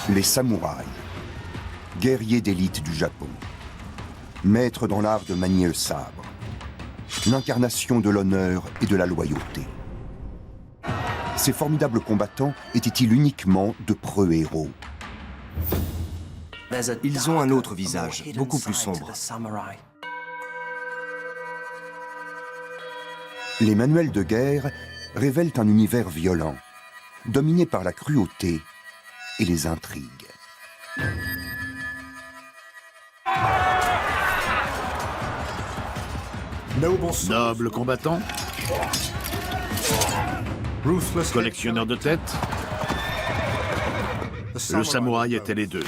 Les samouraïs, guerriers d'élite du Japon, maîtres dans l'art de manier le sabre, l'incarnation de l'honneur et de la loyauté. Ces formidables combattants étaient-ils uniquement de preux héros? Ils ont un autre visage, beaucoup plus sombre. Les manuels de guerre révèlent un univers violent, dominé par la cruauté et les intrigues. Noble combattant, collectionneur de têtes, le samouraï était les deux.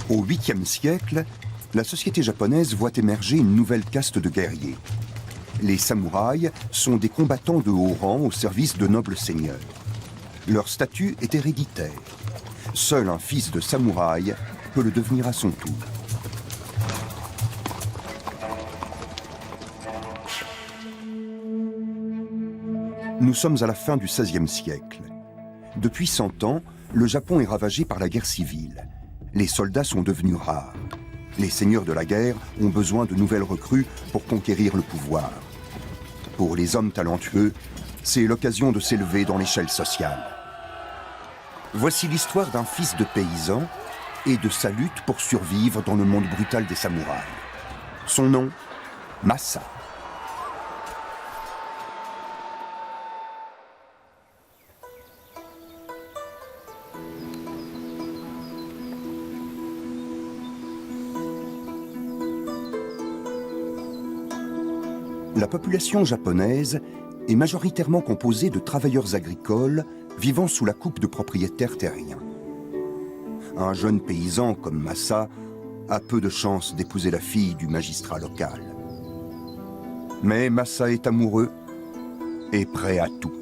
Au 8e siècle, la société japonaise voit émerger une nouvelle caste de guerriers. Les samouraïs sont des combattants de haut rang au service de nobles seigneurs. Leur statut est héréditaire. Seul un fils de samouraï peut le devenir à son tour. Nous sommes à la fin du XVIe siècle. Depuis 100 ans, le Japon est ravagé par la guerre civile. Les soldats sont devenus rares. Les seigneurs de la guerre ont besoin de nouvelles recrues pour conquérir le pouvoir. Pour les hommes talentueux, c'est l'occasion de s'élever dans l'échelle sociale. Voici l'histoire d'un fils de paysan et de sa lutte pour survivre dans le monde brutal des samouraïs. Son nom, Masa. La population japonaise est majoritairement composée de travailleurs agricoles vivant sous la coupe de propriétaires terriens. Un jeune paysan comme Masa a peu de chances d'épouser la fille du magistrat local. Mais Masa est amoureux et prêt à tout.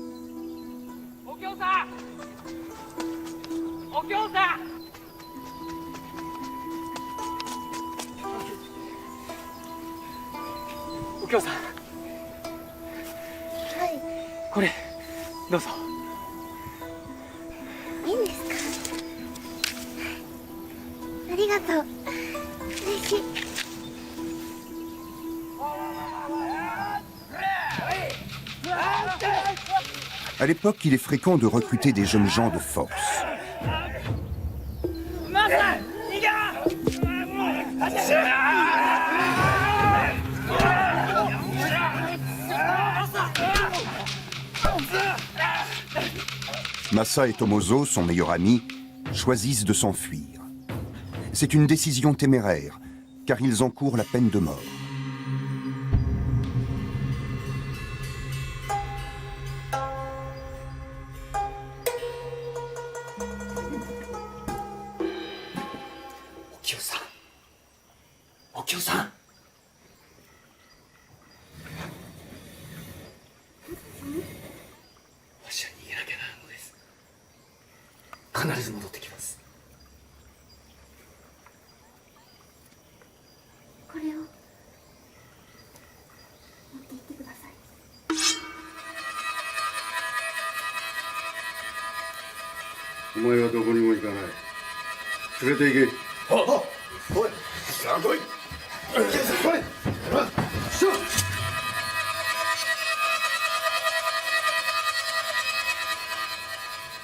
À l'époque, il est fréquent de recruter des jeunes gens de force. Masa et Tomozo, son meilleur ami, choisissent de s'enfuir. C'est une décision téméraire, car ils encourent la peine de mort. Okyo-san.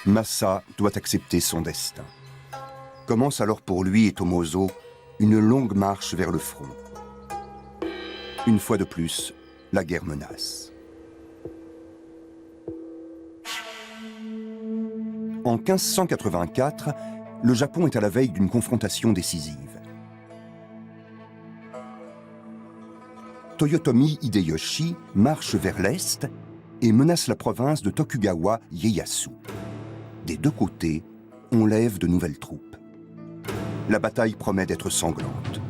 Masa doit accepter son destin. Commence alors pour lui et Tomozo une longue marche vers le front. Une fois de plus, la guerre menace. En 1584, le Japon est à la veille d'une confrontation décisive. Toyotomi Hideyoshi marche vers l'est et menace la province de Tokugawa Ieyasu. Des deux côtés, on lève de nouvelles troupes. La bataille promet d'être sanglante.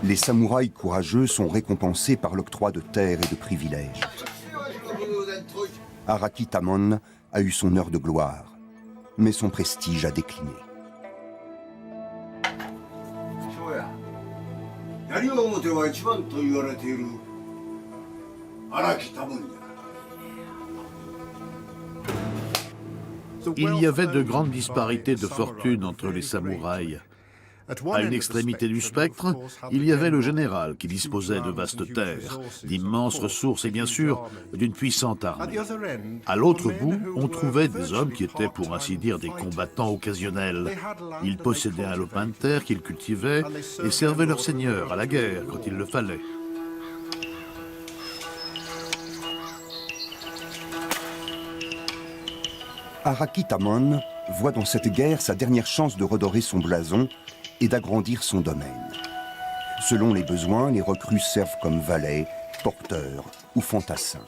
Les samouraïs courageux sont récompensés par l'octroi de terres et de privilèges. Araki Tamon a eu son heure de gloire, mais son prestige a décliné. Il y avait de grandes disparités de fortune entre les samouraïs. À une extrémité du spectre, il y avait le général qui disposait de vastes terres, d'immenses ressources et bien sûr d'une puissante armée. À l'autre bout, on trouvait des hommes qui étaient pour ainsi dire des combattants occasionnels. Ils possédaient un lopin de terre qu'ils cultivaient et servaient leur seigneur à la guerre quand il le fallait. Araki Tamon voit dans cette guerre sa dernière chance de redorer son blason et d'agrandir son domaine. Selon les besoins, les recrues servent comme valets, porteurs ou fantassins.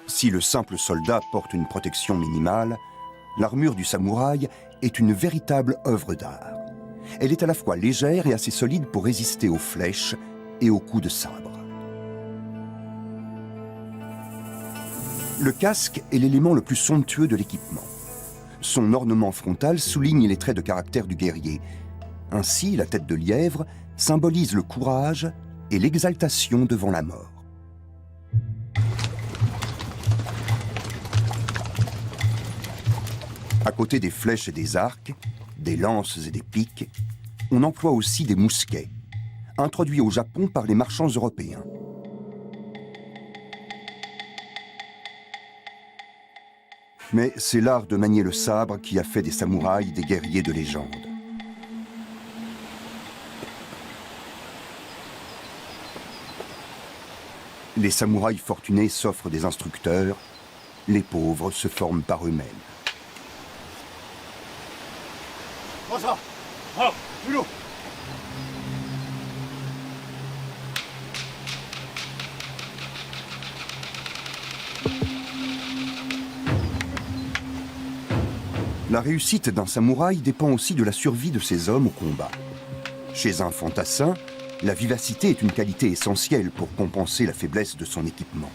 Si le simple soldat porte une protection minimale, l'armure du samouraï est une véritable œuvre d'art. Elle est à la fois légère et assez solide pour résister aux flèches et aux coups de sabre. Le casque est l'élément le plus somptueux de l'équipement. Son ornement frontal souligne les traits de caractère du guerrier. Ainsi, la tête de lièvre symbolise le courage et l'exaltation devant la mort. À côté des flèches et des arcs, des lances et des piques, on emploie aussi des mousquets, introduits au Japon par les marchands européens. Mais c'est l'art de manier le sabre qui a fait des samouraïs des guerriers de légende. Les samouraïs fortunés s'offrent des instructeurs, les pauvres se forment par eux-mêmes. La réussite d'un samouraï dépend aussi de la survie de ses hommes au combat. Chez un fantassin, la vivacité est une qualité essentielle pour compenser la faiblesse de son équipement.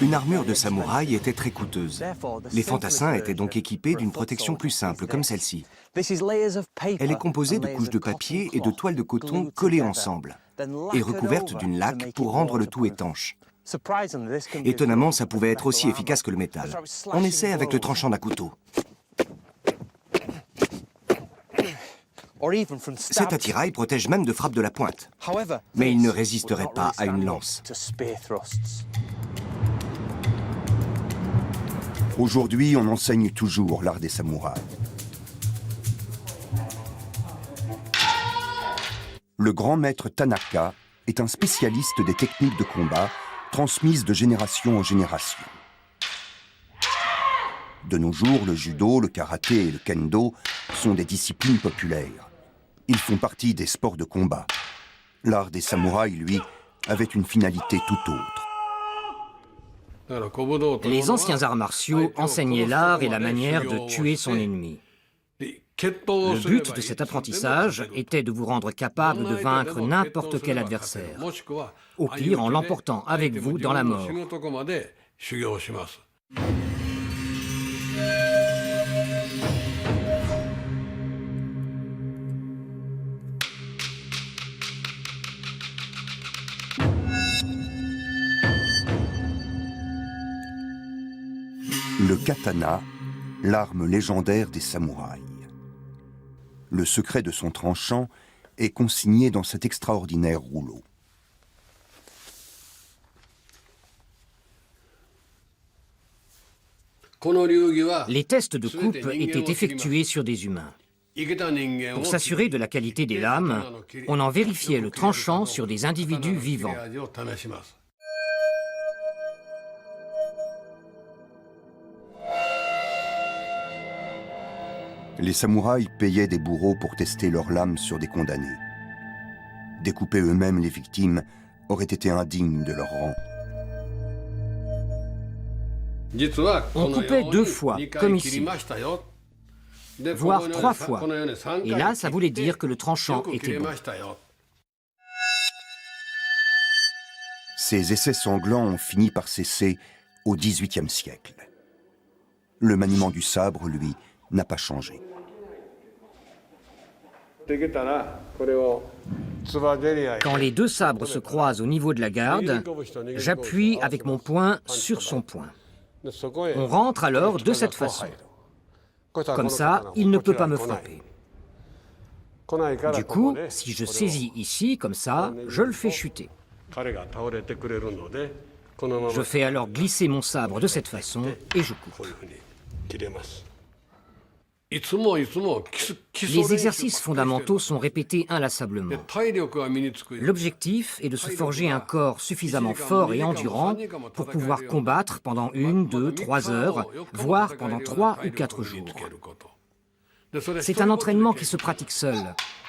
Une armure de samouraï était très coûteuse. Les fantassins étaient donc équipés d'une protection plus simple, comme celle-ci. Elle est composée de couches de papier et de toiles de coton collées ensemble et recouvertes d'une laque pour rendre le tout étanche. Étonnamment, ça pouvait être aussi efficace que le métal. On essaie avec le tranchant d'un couteau. Cet attirail protège même de frappes de la pointe. Mais il ne résisterait pas à une lance. Aujourd'hui, on enseigne toujours l'art des samouraïs. Le grand maître Tanaka est un spécialiste des techniques de combat transmises de génération en génération. De nos jours, le judo, le karaté et le kendo sont des disciplines populaires. Ils font partie des sports de combat. L'art des samouraïs, lui, avait une finalité tout autre. Les anciens arts martiaux enseignaient l'art et la manière de tuer son ennemi. Le but de cet apprentissage était de vous rendre capable de vaincre n'importe quel adversaire, au pire en l'emportant avec vous dans la mort. Le katana, l'arme légendaire des samouraïs. Le secret de son tranchant est consigné dans cet extraordinaire rouleau. Les tests de coupe étaient effectués sur des humains. Pour s'assurer de la qualité des lames, on en vérifiait le tranchant sur des individus vivants. Les samouraïs payaient des bourreaux pour tester leurs lames sur des condamnés. Découper eux-mêmes les victimes aurait été indigne de leur rang. On coupait 2 fois, comme ici, voire 3 fois. Et là, ça voulait dire que le tranchant était bon. Ces essais sanglants ont fini par cesser au XVIIIe siècle. Le maniement du sabre, lui, n'a pas changé. Quand les 2 sabres se croisent au niveau de la garde, j'appuie avec mon poing sur son poing. On rentre alors de cette façon. Comme ça, il ne peut pas me frapper. Du coup, si je saisis ici, comme ça, je le fais chuter. Je fais alors glisser mon sabre de cette façon et je coupe. Les exercices fondamentaux sont répétés inlassablement. L'objectif est de se forger un corps suffisamment fort et endurant pour pouvoir combattre pendant 1, 2, 3 heures, voire pendant 3 ou 4 jours. C'est un entraînement qui se pratique seul,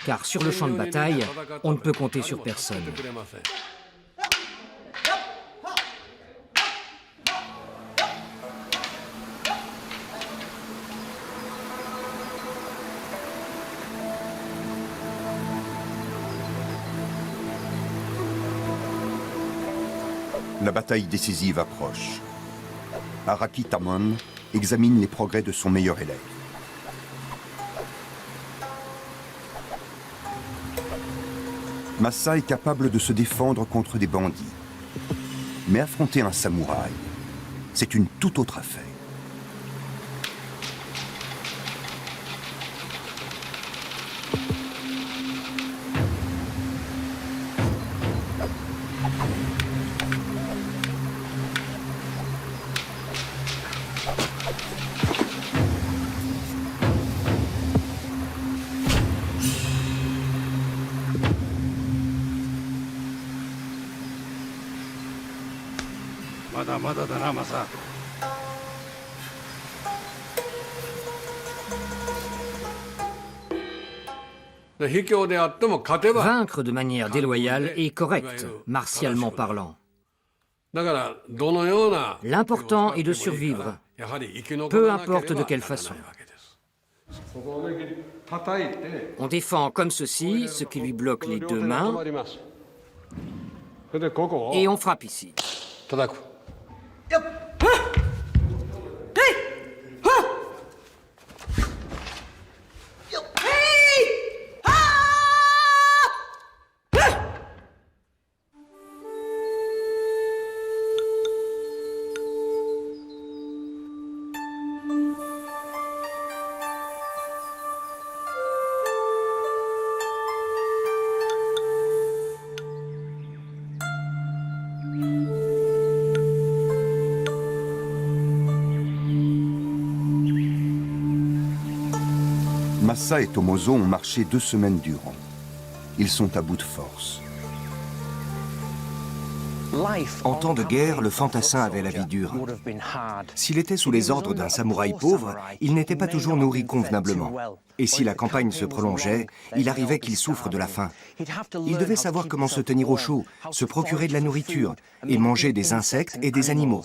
car sur le champ de bataille, on ne peut compter sur personne. La bataille décisive approche. Araki Tamon examine les progrès de son meilleur élève. Masa est capable de se défendre contre des bandits. Mais affronter un samouraï, c'est une toute autre affaire. Vaincre de manière déloyale est correct, martialement parlant. L'important est de survivre, peu importe de quelle façon. On défend comme ceci, ce qui lui bloque les 2 mains, et on frappe ici. Masa et Tomozo ont marché 2 semaines durant. Ils sont à bout de force. En temps de guerre, le fantassin avait la vie dure. S'il était sous les ordres d'un samouraï pauvre, il n'était pas toujours nourri convenablement. Et si la campagne se prolongeait, il arrivait qu'il souffre de la faim. Il devait savoir comment se tenir au chaud, se procurer de la nourriture et manger des insectes et des animaux.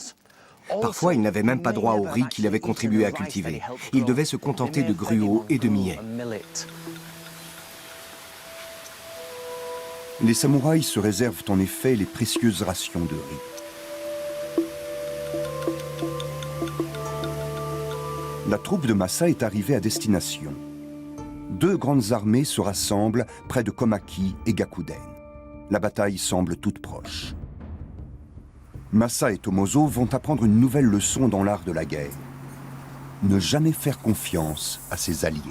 Parfois, il n'avait même pas droit au riz qu'il avait contribué à cultiver. Il devait se contenter de gruau et de millet. Les samouraïs se réservent en effet les précieuses rations de riz. La troupe de Masa est arrivée à destination. 2 grandes armées se rassemblent près de Komaki et Gakuden. La bataille semble toute proche. Masa et Tomozo vont apprendre une nouvelle leçon dans l'art de la guerre. Ne jamais faire confiance à ses alliés.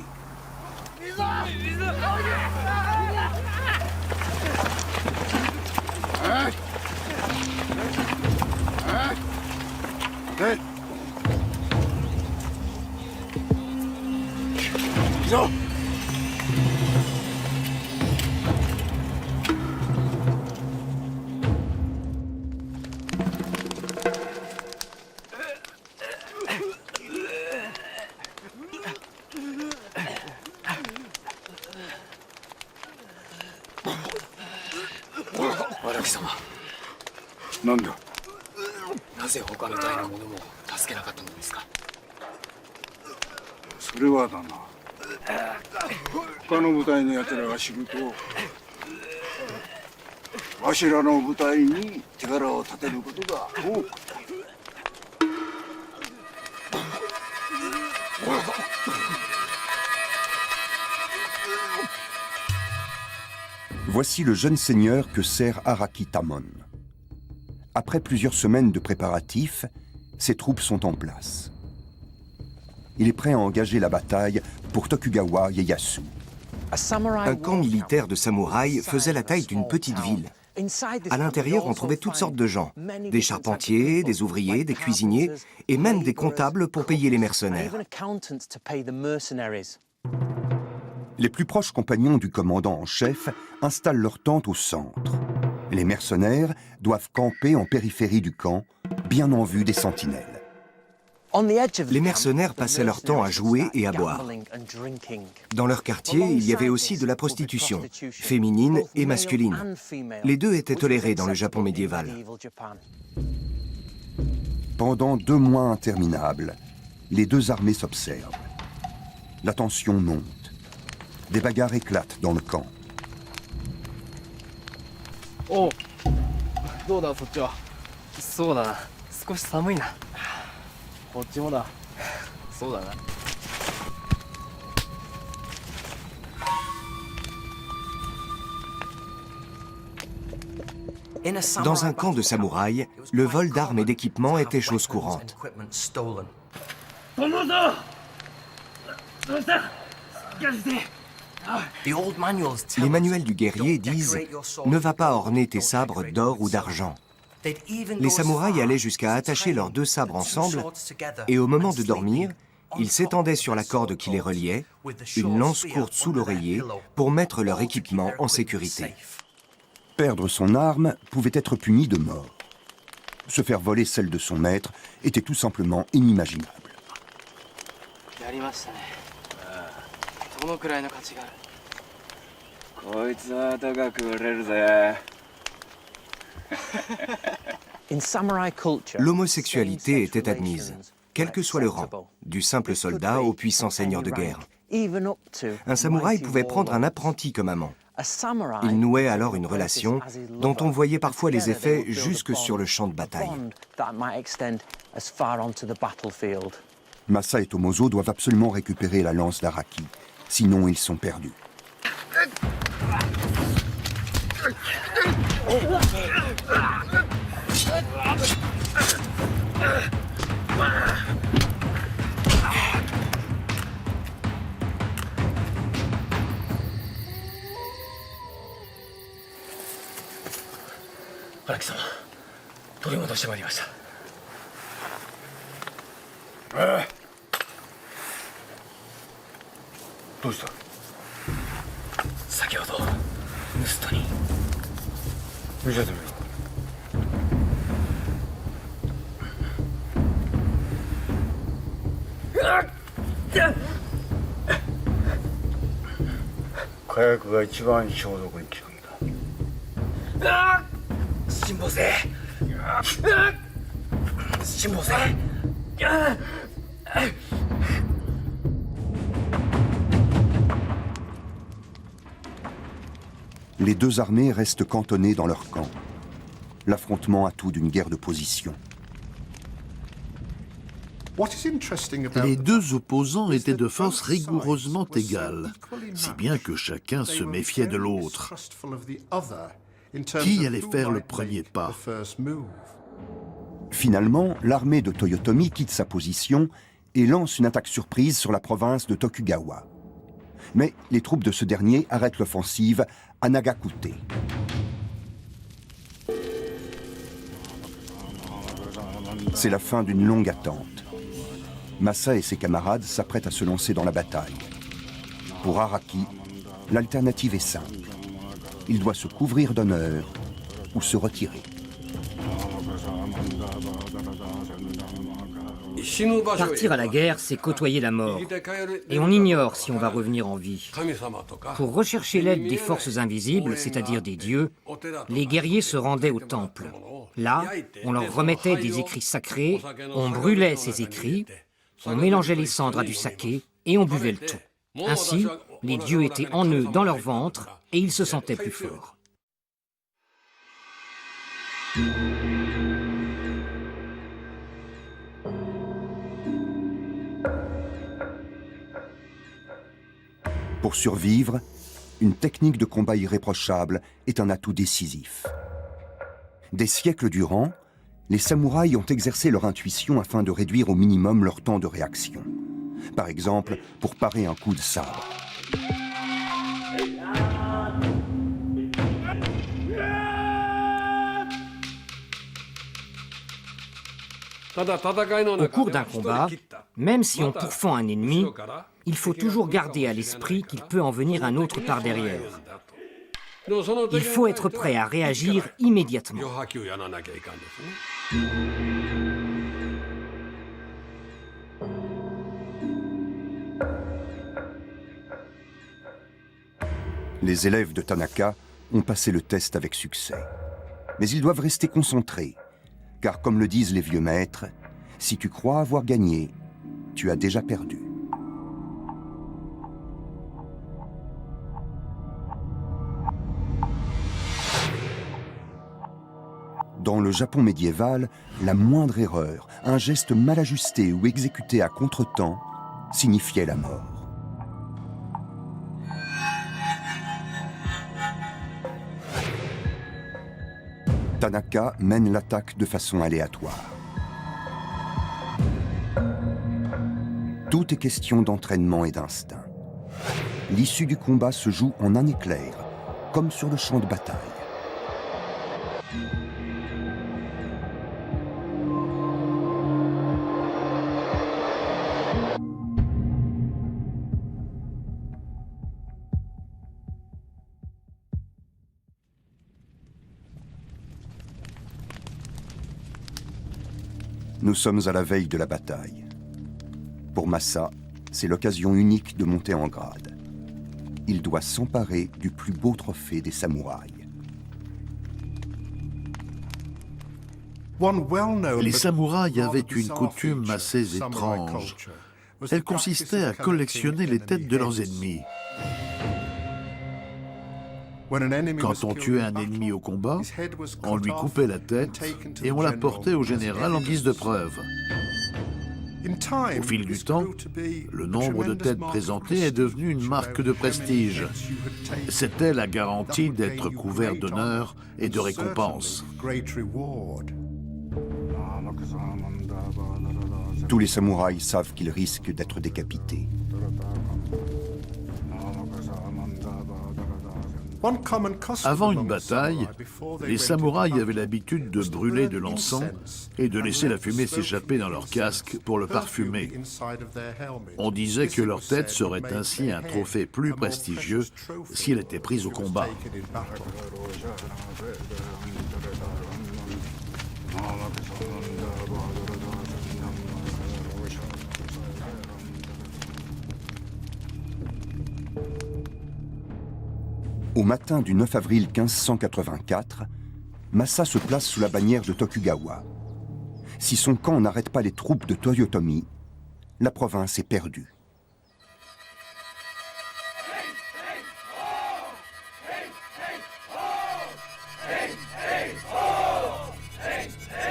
Voici le jeune seigneur que sert Araki Tamon. Après plusieurs semaines de préparatifs, ses troupes sont en place. Il est prêt à engager la bataille pour Tokugawa Ieyasu. Un camp militaire de samouraïs faisait la taille d'une petite ville. À l'intérieur, on trouvait toutes sortes de gens. Des charpentiers, des ouvriers, des cuisiniers et même des comptables pour payer les mercenaires. Les plus proches compagnons du commandant en chef installent leur tente au centre. Les mercenaires doivent camper en périphérie du camp, bien en vue des sentinelles. Les mercenaires passaient leur temps à jouer et à boire. Dans leur quartier, il y avait aussi de la prostitution, féminine et masculine. Les deux étaient tolérés dans le Japon médiéval. Pendant 2 mois interminables, les deux armées s'observent. La tension monte. Des bagarres éclatent dans le camp. Oh, どうだそっちは。そうだな。少し寒いな。こっちもだ。そうだな。Dans un camp de samouraïs, le vol d'armes et d'équipements était chose courante. Les manuels du guerrier disent « Ne va pas orner tes sabres d'or ou d'argent ». Les samouraïs allaient jusqu'à attacher leurs 2 sabres ensemble et au moment de dormir, ils s'étendaient sur la corde qui les reliait, une lance courte sous l'oreiller, pour mettre leur équipement en sécurité. Perdre son arme pouvait être puni de mort. Se faire voler celle de son maître était tout simplement inimaginable. L'homosexualité était admise, quel que soit le rang, du simple soldat au puissant seigneur de guerre. Un samouraï pouvait prendre un apprenti comme amant. Il nouait alors une relation dont on voyait parfois les effets jusque sur le champ de bataille. Masa et Tomozo doivent absolument récupérer la lance d'Araki, sinon ils sont perdus. Araki-sama, 取り戻してまいりました。どうした？先ほど盗人に。見せてみろ。火薬が一番消毒に効くんだ。辛抱せ。辛抱せ。Les deux armées restent cantonnées dans leur camp. L'affrontement a tout d'une guerre de position. Les deux opposants étaient de force rigoureusement égales, si bien que chacun se méfiait de l'autre. Qui allait faire le premier pas? Finalement, l'armée de Toyotomi quitte sa position et lance une attaque surprise sur la province de Tokugawa. Mais les troupes de ce dernier arrêtent l'offensive à Nagakute. C'est la fin d'une longue attente. Masa et ses camarades s'apprêtent à se lancer dans la bataille. Pour Araki, l'alternative est simple. Il doit se couvrir d'honneur ou se retirer. Partir à la guerre, c'est côtoyer la mort. Et on ignore si on va revenir en vie. Pour rechercher l'aide des forces invisibles, c'est-à-dire des dieux, les guerriers se rendaient au temple. Là, on leur remettait des écrits sacrés, on brûlait ces écrits, on mélangeait les cendres à du saké et on buvait le tout. Ainsi, les dieux étaient en eux dans leur ventre et ils se sentaient plus forts. Pour survivre, une technique de combat irréprochable est un atout décisif. Des siècles durant, les samouraïs ont exercé leur intuition afin de réduire au minimum leur temps de réaction. Par exemple, pour parer un coup de sabre. Au cours d'un combat, même si on pourfend un ennemi, il faut toujours garder à l'esprit qu'il peut en venir un autre par derrière. Il faut être prêt à réagir immédiatement. Les élèves de Tanaka ont passé le test avec succès. Mais ils doivent rester concentrés, car comme le disent les vieux maîtres, si tu crois avoir gagné, tu as déjà perdu. Dans le Japon médiéval, la moindre erreur, un geste mal ajusté ou exécuté à contretemps signifiait la mort. Tanaka mène l'attaque de façon aléatoire. Tout est question d'entraînement et d'instinct. L'issue du combat se joue en un éclair, comme sur le champ de bataille. Nous sommes à la veille de la bataille. Pour Masa, c'est l'occasion unique de monter en grade. Il doit s'emparer du plus beau trophée des samouraïs. Les samouraïs avaient une coutume assez étrange. Elle consistait à collectionner les têtes de leurs ennemis. Quand on tuait un ennemi au combat, on lui coupait la tête et on la portait au général en guise de preuve. Au fil du temps, le nombre de têtes présentées est devenu une marque de prestige. C'était la garantie d'être couvert d'honneur et de récompenses. Tous les samouraïs savent qu'ils risquent d'être décapités. Avant une bataille, les samouraïs avaient l'habitude de brûler de l'encens et de laisser la fumée s'échapper dans leur casque pour le parfumer. On disait que leur tête serait ainsi un trophée plus prestigieux si elle était prise au combat. Au matin du 9 avril 1584, Masa se place sous la bannière de Tokugawa. Si son camp n'arrête pas les troupes de Toyotomi, la province est perdue.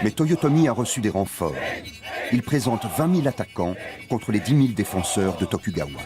Mais Toyotomi a reçu des renforts. Il présente 20 000 attaquants contre les 10 000 défenseurs de Tokugawa.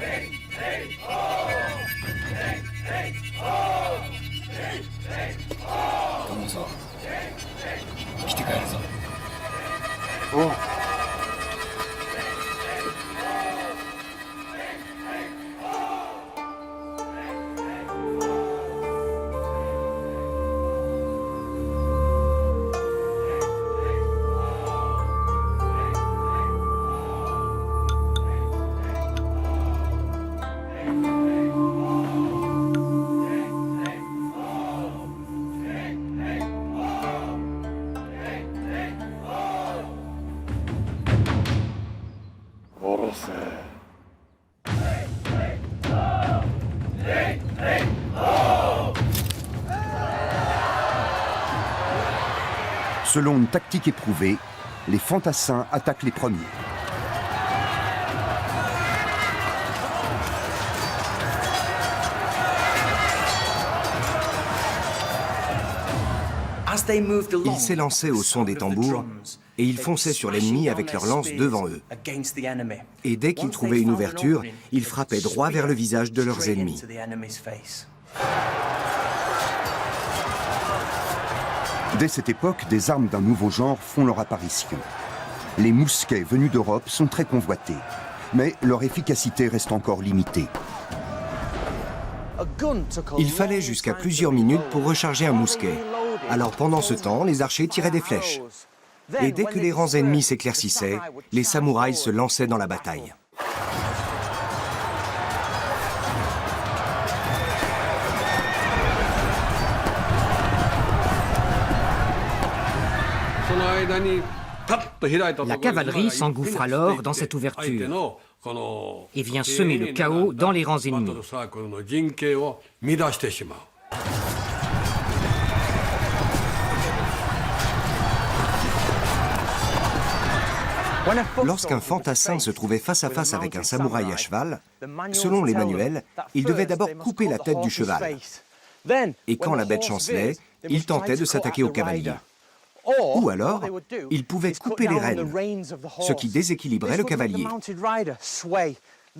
Selon une tactique éprouvée, les fantassins attaquent les premiers. Ils s'élançaient au son des tambours et ils fonçaient sur l'ennemi avec leurs lances devant eux. Et dès qu'ils trouvaient une ouverture, ils frappaient droit vers le visage de leurs ennemis. Dès cette époque, des armes d'un nouveau genre font leur apparition. Les mousquets venus d'Europe sont très convoités, mais leur efficacité reste encore limitée. Il fallait jusqu'à plusieurs minutes pour recharger un mousquet. Alors pendant ce temps, les archers tiraient des flèches. Et dès que les rangs ennemis s'éclaircissaient, les samouraïs se lançaient dans la bataille. La cavalerie s'engouffre alors dans cette ouverture et vient semer le chaos dans les rangs ennemis. Lorsqu'un fantassin se trouvait face à face avec un samouraï à cheval, selon les manuels, il devait d'abord couper la tête du cheval. Et quand la bête chancelait, il tentait de s'attaquer au cavalier. Ou alors, il pouvait couper les rênes, ce qui déséquilibrait le cavalier.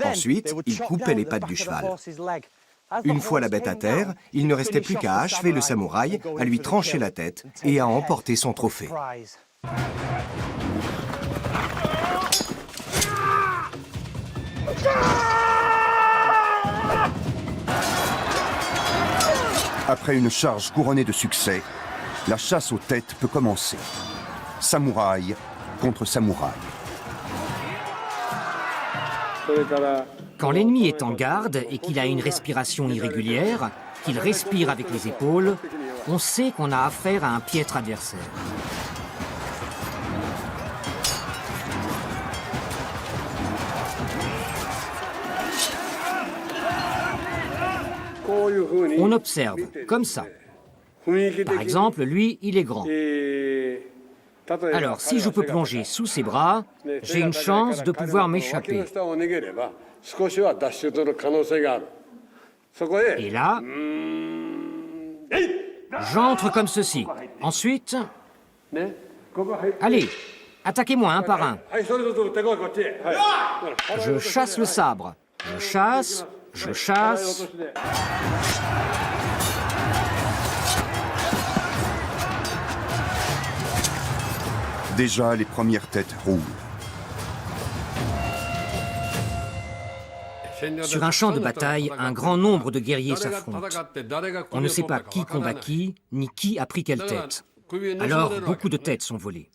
Ensuite, il coupait les pattes du cheval. Une fois la bête à terre, il ne restait plus qu'à achever le samouraï, à lui trancher la tête et à emporter son trophée. Après une charge couronnée de succès, la chasse aux têtes peut commencer. Samouraï contre samouraï. Quand l'ennemi est en garde et qu'il a une respiration irrégulière, qu'il respire avec les épaules, on sait qu'on a affaire à un piètre adversaire. On observe, comme ça. Par exemple, lui, il est grand. Alors, si je peux plonger sous ses bras, j'ai une chance de pouvoir m'échapper. Et là, j'entre comme ceci. Ensuite, allez, attaquez-moi un par un. Je chasse le sabre. Je chasse. Je chasse. Déjà, les premières têtes roulent. Sur un champ de bataille, un grand nombre de guerriers s'affrontent. On ne sait pas qui combat qui, ni qui a pris quelle tête. Alors, beaucoup de têtes sont volées.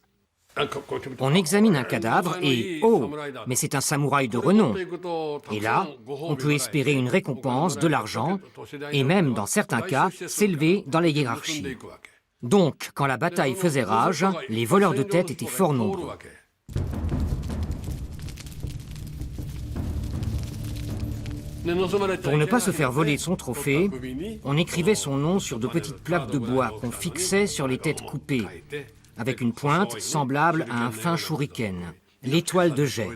On examine un cadavre et, oh, mais c'est un samouraï de renom. Et là, on peut espérer une récompense, de l'argent, et même, dans certains cas, s'élever dans les hiérarchies. Donc, quand la bataille faisait rage, les voleurs de têtes étaient fort nombreux. Pour ne pas se faire voler son trophée, on écrivait son nom sur de petites plaques de bois qu'on fixait sur les têtes coupées, avec une pointe semblable à un fin shuriken, l'étoile de jet.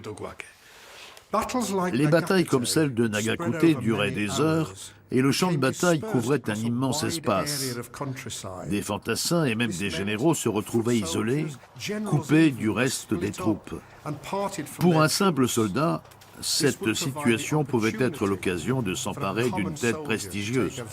Les batailles comme celle de Nagakute duraient des heures et le champ de bataille couvrait un immense espace. Des fantassins et même des généraux se retrouvaient isolés, coupés du reste des troupes. Pour un simple soldat, cette situation pouvait être l'occasion de s'emparer d'une tête prestigieuse.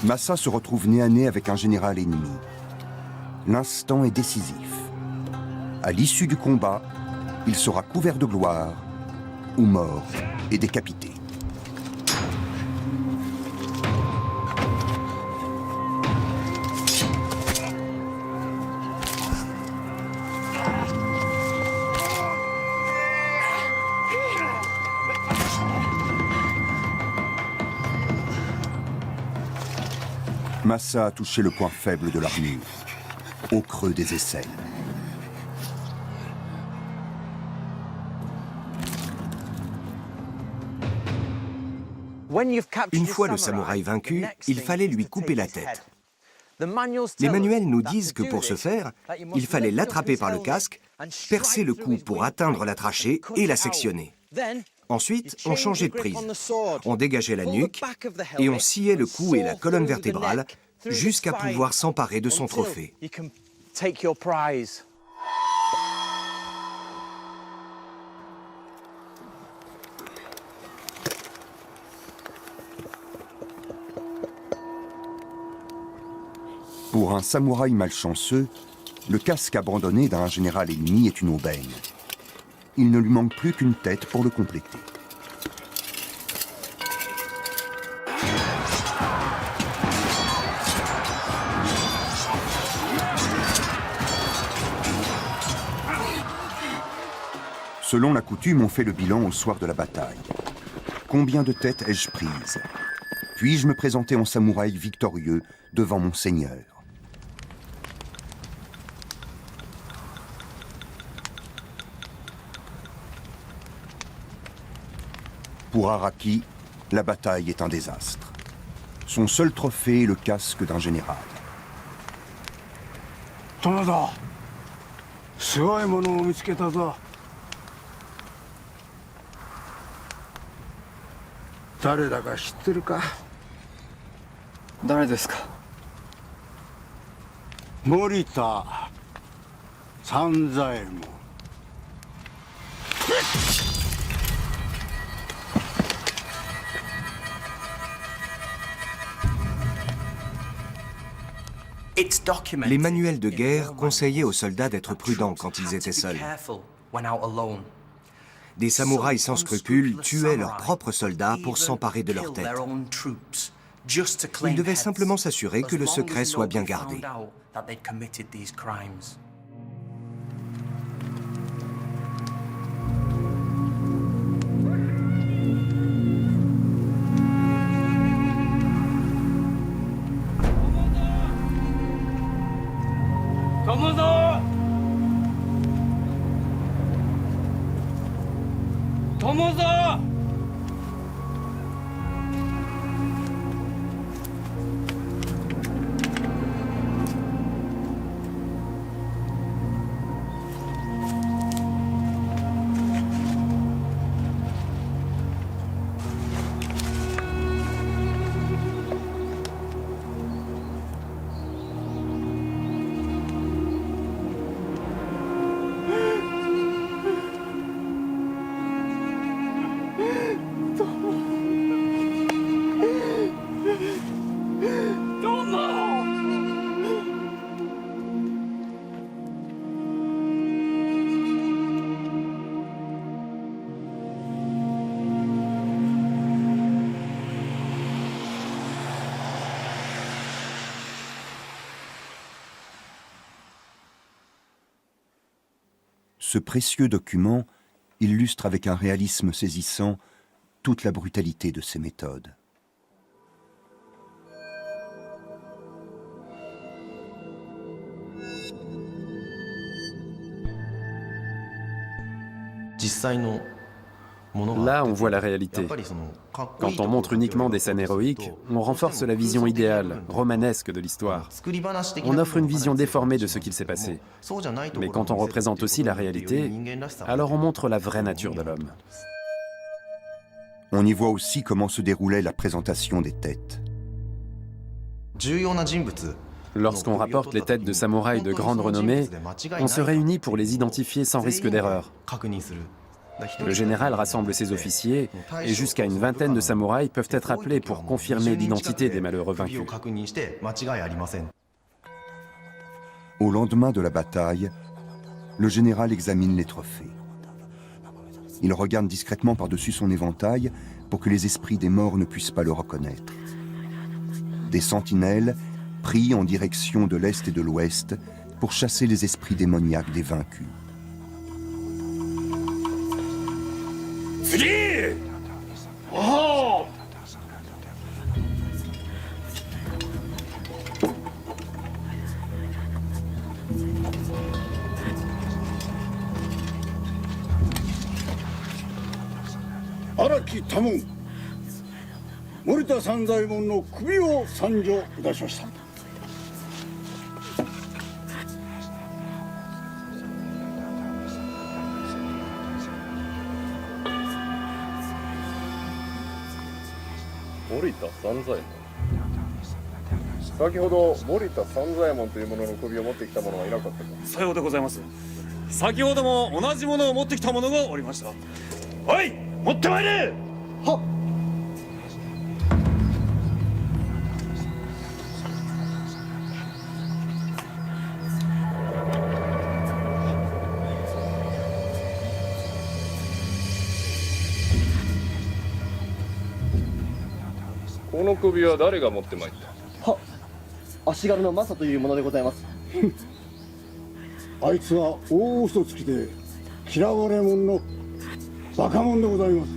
Massa se retrouve nez à nez avec un général ennemi. L'instant est décisif. À l'issue du combat, il sera couvert de gloire ou mort et décapité. Massa a touché le point faible de l'armure, au creux des aisselles. Une fois le samouraï vaincu, il fallait lui couper la tête. Les manuels nous disent que pour ce faire, il fallait l'attraper par le casque, percer le cou pour atteindre la trachée et la sectionner. Ensuite, on changeait de prise. On dégageait la nuque et on sciait le cou et la colonne vertébrale jusqu'à pouvoir s'emparer de son trophée. Pour un samouraï malchanceux, le casque abandonné d'un général ennemi est une aubaine. Il ne lui manque plus qu'une tête pour le compléter. Selon la coutume, on fait le bilan au soir de la bataille. Combien de têtes ai-je prises? Puis-je me présenter en samouraï victorieux devant mon seigneur? Pour Araki, la bataille est un désastre. Son seul trophée est le casque d'un général. Tomoda, すごいものを見つけたぞ。誰だか知ってるか？誰ですか？森田三左衛門。Les manuels de guerre conseillaient aux soldats d'être prudents quand ils étaient seuls. Des samouraïs sans scrupules tuaient leurs propres soldats pour s'emparer de leur tête. Ils devaient simplement s'assurer que le secret soit bien gardé. Ce précieux document illustre avec un réalisme saisissant toute la brutalité de ces méthodes. Là, on voit la réalité. Quand on montre uniquement des scènes héroïques, on renforce la vision idéale, romanesque de l'histoire. On offre une vision déformée de ce qu'il s'est passé. Mais quand on représente aussi la réalité, alors on montre la vraie nature de l'homme. On y voit aussi comment se déroulait la présentation des têtes. Lorsqu'on rapporte les têtes de samouraïs de grande renommée, on se réunit pour les identifier sans risque d'erreur. Le général rassemble ses officiers et jusqu'à une vingtaine de samouraïs peuvent être appelés pour confirmer l'identité des malheureux vaincus. Au lendemain de la bataille, le général examine les trophées. Il regarde discrètement par-dessus son éventail pour que les esprits des morts ne puissent pas le reconnaître. Des sentinelles prient en direction de l'est et de l'ouest pour chasser les esprits démoniaques des vaincus. Araki Tamon, 森田三左衛門の首を参上いたしました。森田三左衛門。先ほど森田三左衛門というものの首を持ってきた者はいなかったか。さようでございます。先ほども同じものを持ってきた者がおりました。おい、持ってまいれ。はっ。この首は誰が持ってまいった。は、足軽のマサというものでございます。あいつは大嘘つきで嫌われ者のバカ者でございます。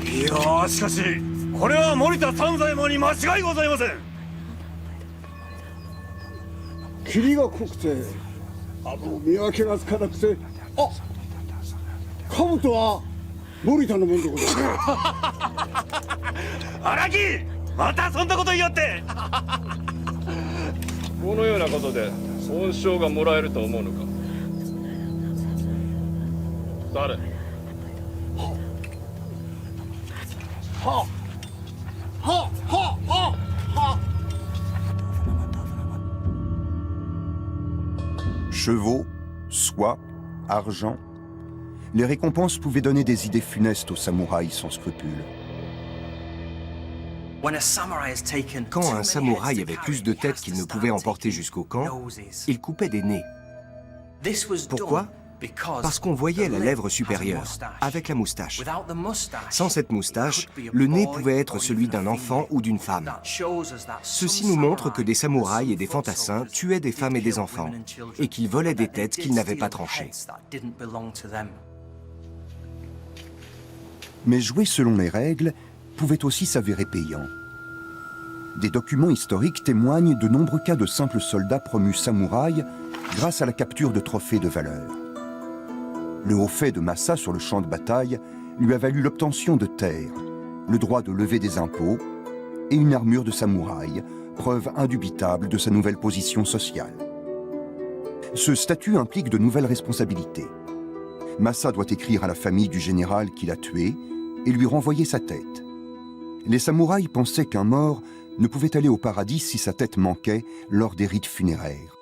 いやー、しかしこれは森田三左衛門に間違いございません。霧が濃くて見分けがつかなくて、あ、兜は森田のもんでございます。荒木、またそんなこと言いよって。このようなことで恩賞がもらえると思うのか。誰？Chevaux, soie, argent, les récompenses pouvaient donner des idées funestes aux samouraïs sans scrupules. Quand un samouraï avait plus de têtes qu'il ne pouvait emporter jusqu'au camp, il coupait des nez. Pourquoi? Parce qu'on voyait la lèvre supérieure, avec la moustache. Sans cette moustache, le nez pouvait être celui d'un enfant ou d'une femme. Ceci nous montre que des samouraïs et des fantassins tuaient des femmes et des enfants, et qu'ils volaient des têtes qu'ils n'avaient pas tranchées. Mais jouer selon les règles pouvait aussi s'avérer payant. Des documents historiques témoignent de nombreux cas de simples soldats promus samouraïs grâce à la capture de trophées de valeur. Le haut fait de Masa sur le champ de bataille lui a valu l'obtention de terres, le droit de lever des impôts et une armure de samouraï, preuve indubitable de sa nouvelle position sociale. Ce statut implique de nouvelles responsabilités. Masa doit écrire à la famille du général qui l'a tué et lui renvoyer sa tête. Les samouraïs pensaient qu'un mort ne pouvait aller au paradis si sa tête manquait lors des rites funéraires.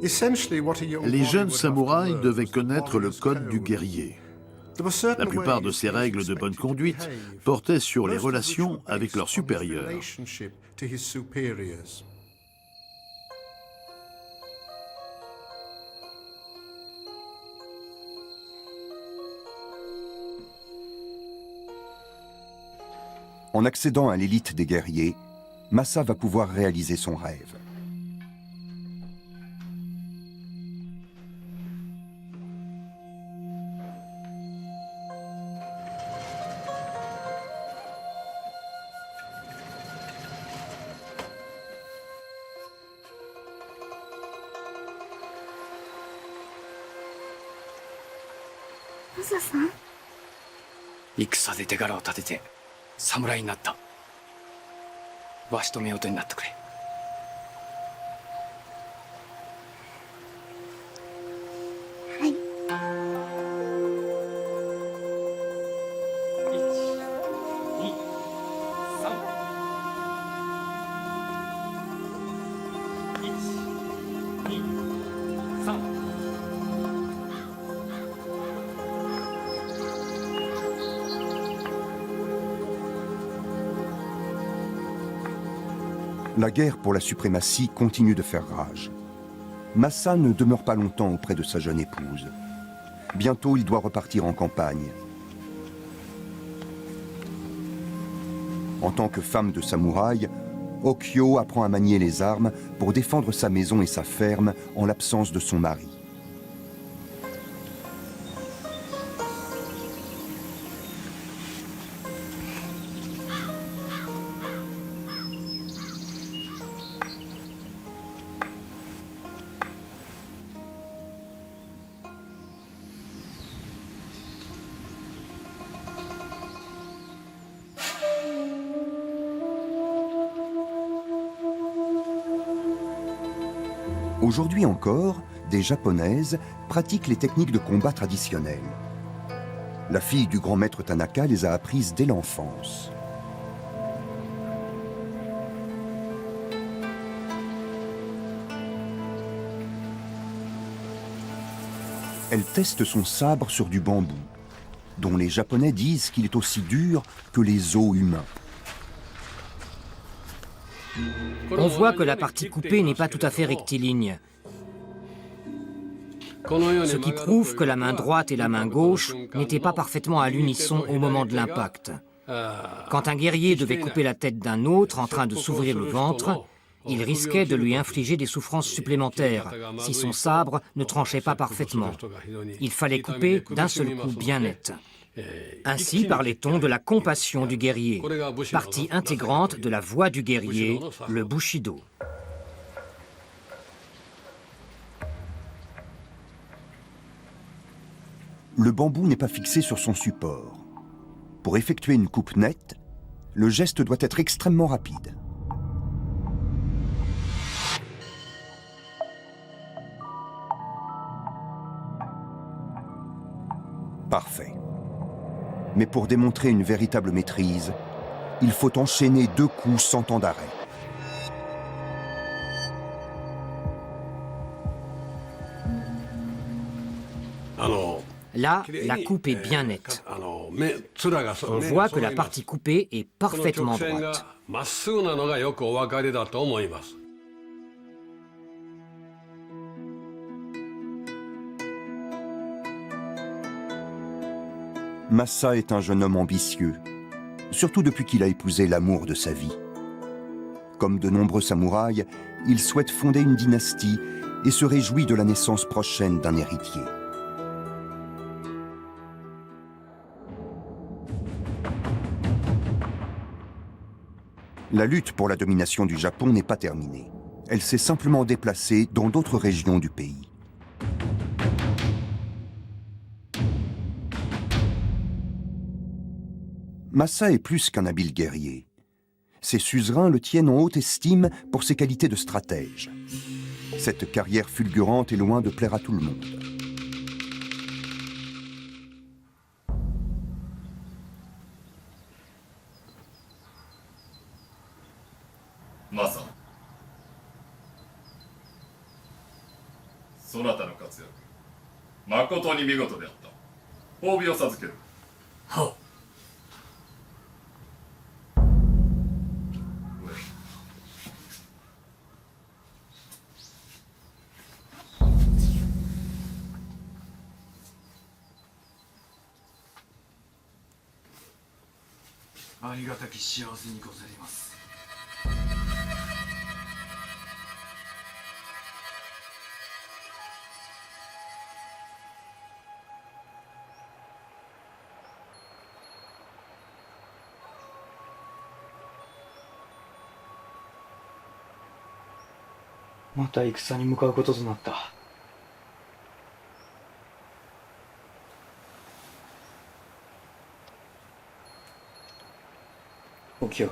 Les jeunes samouraïs devaient connaître le code du guerrier. La plupart de ces règles de bonne conduite portaient sur les relations avec leurs supérieurs. En accédant à l'élite des guerriers, Masa va pouvoir réaliser son rêve. Masa さん、戦で手柄を立てて侍になった。わしと夫婦になってくれ。はい。La guerre pour la suprématie continue de faire rage. Masa ne demeure pas longtemps auprès de sa jeune épouse. Bientôt, il doit repartir en campagne. En tant que femme de samouraï, Okyo apprend à manier les armes pour défendre sa maison et sa ferme en l'absence de son mari. Aujourd'hui encore, des Japonaises pratiquent les techniques de combat traditionnelles. La fille du grand maître Tanaka les a apprises dès l'enfance. Elle teste son sabre sur du bambou, dont les Japonais disent qu'il est aussi dur que les os humains. On voit que la partie coupée n'est pas tout à fait rectiligne, ce qui prouve que la main droite et la main gauche n'étaient pas parfaitement à l'unisson au moment de l'impact. Quand un guerrier devait couper la tête d'un autre en train de s'ouvrir le ventre, il risquait de lui infliger des souffrances supplémentaires si son sabre ne tranchait pas parfaitement. Il fallait couper d'un seul coup bien net. Ainsi parlait-on de la compassion du guerrier, partie intégrante de la voie du guerrier, le Bushido. Le bambou n'est pas fixé sur son support. Pour effectuer une coupe nette, le geste doit être extrêmement rapide. Parfait. Mais pour démontrer une véritable maîtrise, il faut enchaîner 2 coups sans temps d'arrêt. Là, la coupe est bien nette. On voit que la partie coupée est parfaitement droite. Masa est un jeune homme ambitieux, surtout depuis qu'il a épousé l'amour de sa vie. Comme de nombreux samouraïs, il souhaite fonder une dynastie et se réjouit de la naissance prochaine d'un héritier. La lutte pour la domination du Japon n'est pas terminée. Elle s'est simplement déplacée dans d'autres régions du pays. Masa est plus qu'un habile guerrier. Ses suzerains le tiennent en haute estime pour ses qualités de stratège. Cette carrière fulgurante est loin de plaire à tout le monde. Masa. そなたの活躍、誠に見事であった。褒美を授ける。はっ。ありがたき幸せにございます。また戦に向かうこととなった。おきよ、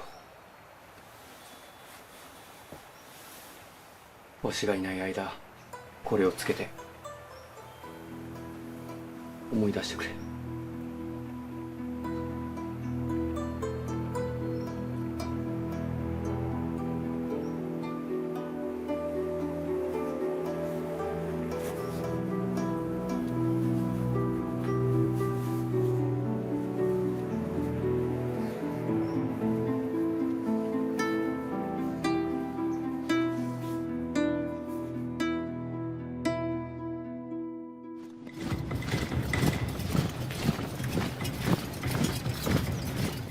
わしがいない間、これをつけて思い出してくれ。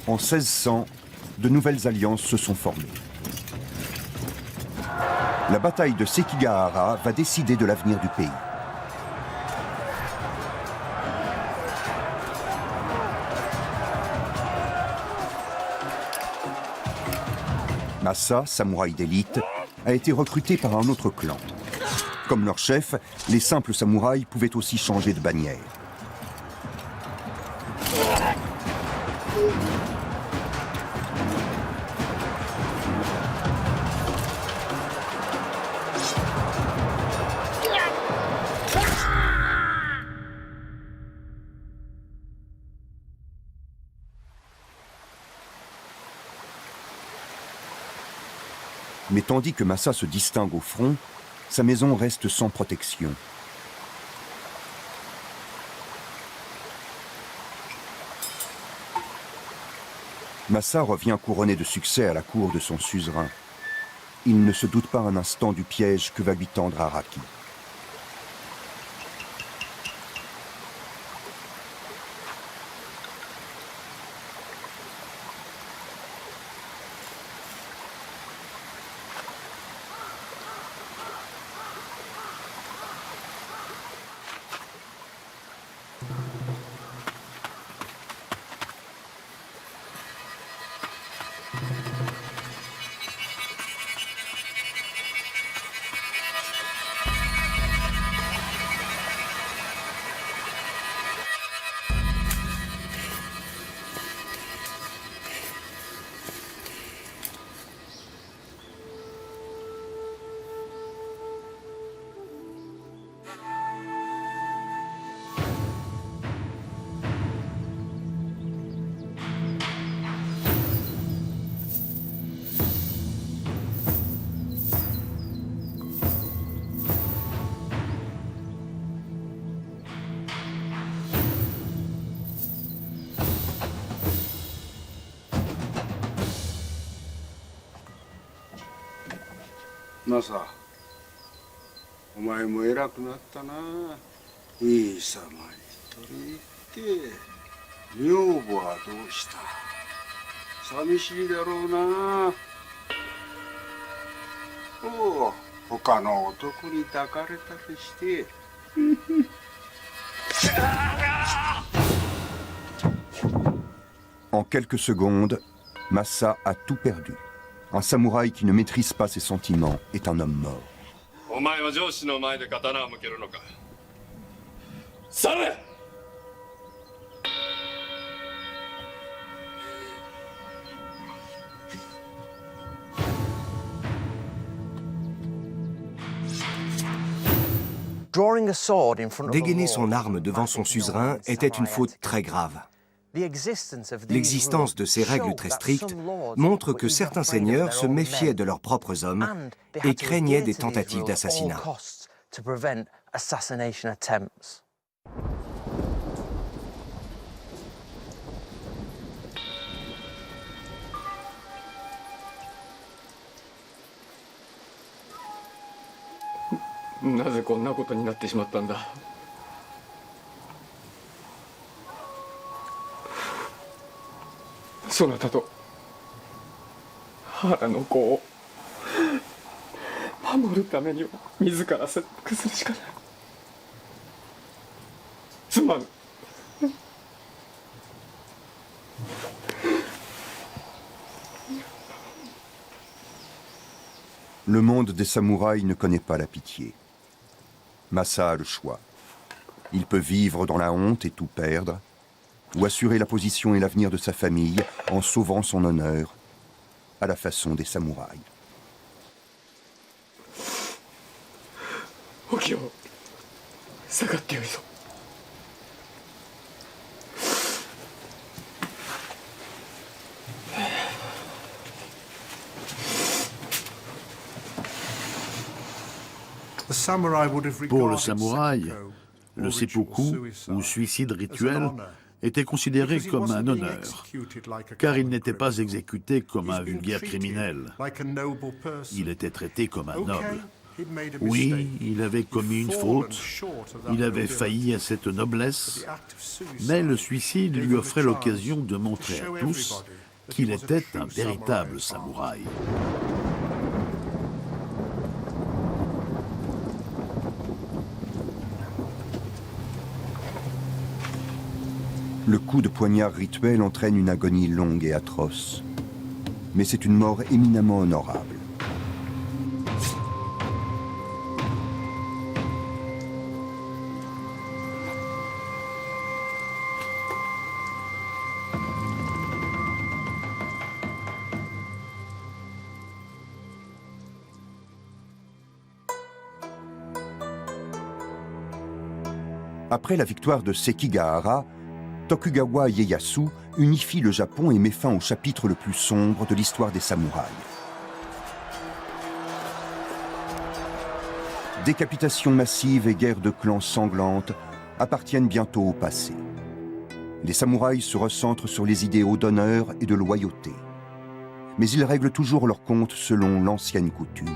En 1600, de nouvelles alliances se sont formées. La bataille de Sekigahara va décider de l'avenir du pays. Masa, samouraï d'élite, a été recruté par un autre clan. Comme leur chef, les simples samouraïs pouvaient aussi changer de bannière. Mais tandis que Masa se distingue au front, sa maison reste sans protection. Masa revient couronné de succès à la cour de son suzerain. Il ne se doute pas un instant du piège que va lui tendre Araki.マサ、お前も偉くなったな。いい様に取り入って女房はどうした？寂しいだろうな。おう、他の男に抱かれたりして。En quelques secondes, Masa a tout perdu. Un samouraï qui ne maîtrise pas ses sentiments est un homme mort. Dégainer son arme devant son suzerain était une faute très grave. L'existence de ces règles très strictes montre que certains seigneurs se méfiaient de leurs propres hommes et craignaient des tentatives d'assassinat. «そなたと原の子を守るためには自ら切腹するしかない。すまぬ。Le monde des samouraïs ne connaît pas la pitié. Masa a le choix. Il peut vivre dans la honte et tout perdre, ou assurer la position et l'avenir de sa famille en sauvant son honneur, à la façon des samouraïs. Okio, sagatte yoi zo. Pour le samouraï, le seppuku, ou suicide rituel, était considéré comme un honneur, car il n'était pas exécuté comme un vulgaire criminel. Il était traité comme un noble. Oui, il avait commis une faute, il avait failli à cette noblesse, mais le suicide lui offrait l'occasion de montrer à tous qu'il était un véritable samouraï. Le coup de poignard rituel entraîne une agonie longue et atroce. Mais c'est une mort éminemment honorable. Après la victoire de Sekigahara, Tokugawa Ieyasu unifie le Japon et met fin au chapitre le plus sombre de l'histoire des samouraïs. Décapitations massives et guerres de clans sanglantes appartiennent bientôt au passé. Les samouraïs se recentrent sur les idéaux d'honneur et de loyauté. Mais ils règlent toujours leur compte selon l'ancienne coutume.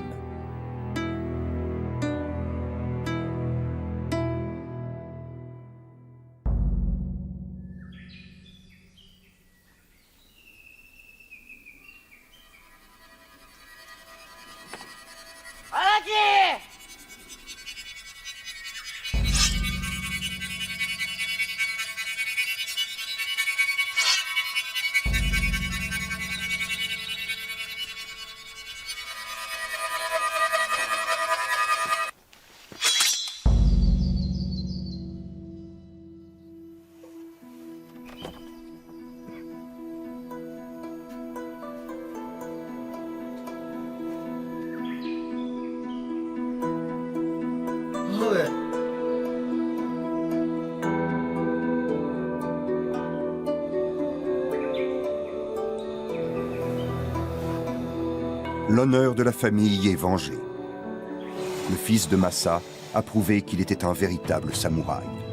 L'honneur de la famille est vengé. Le fils de Masa a prouvé qu'il était un véritable samouraï.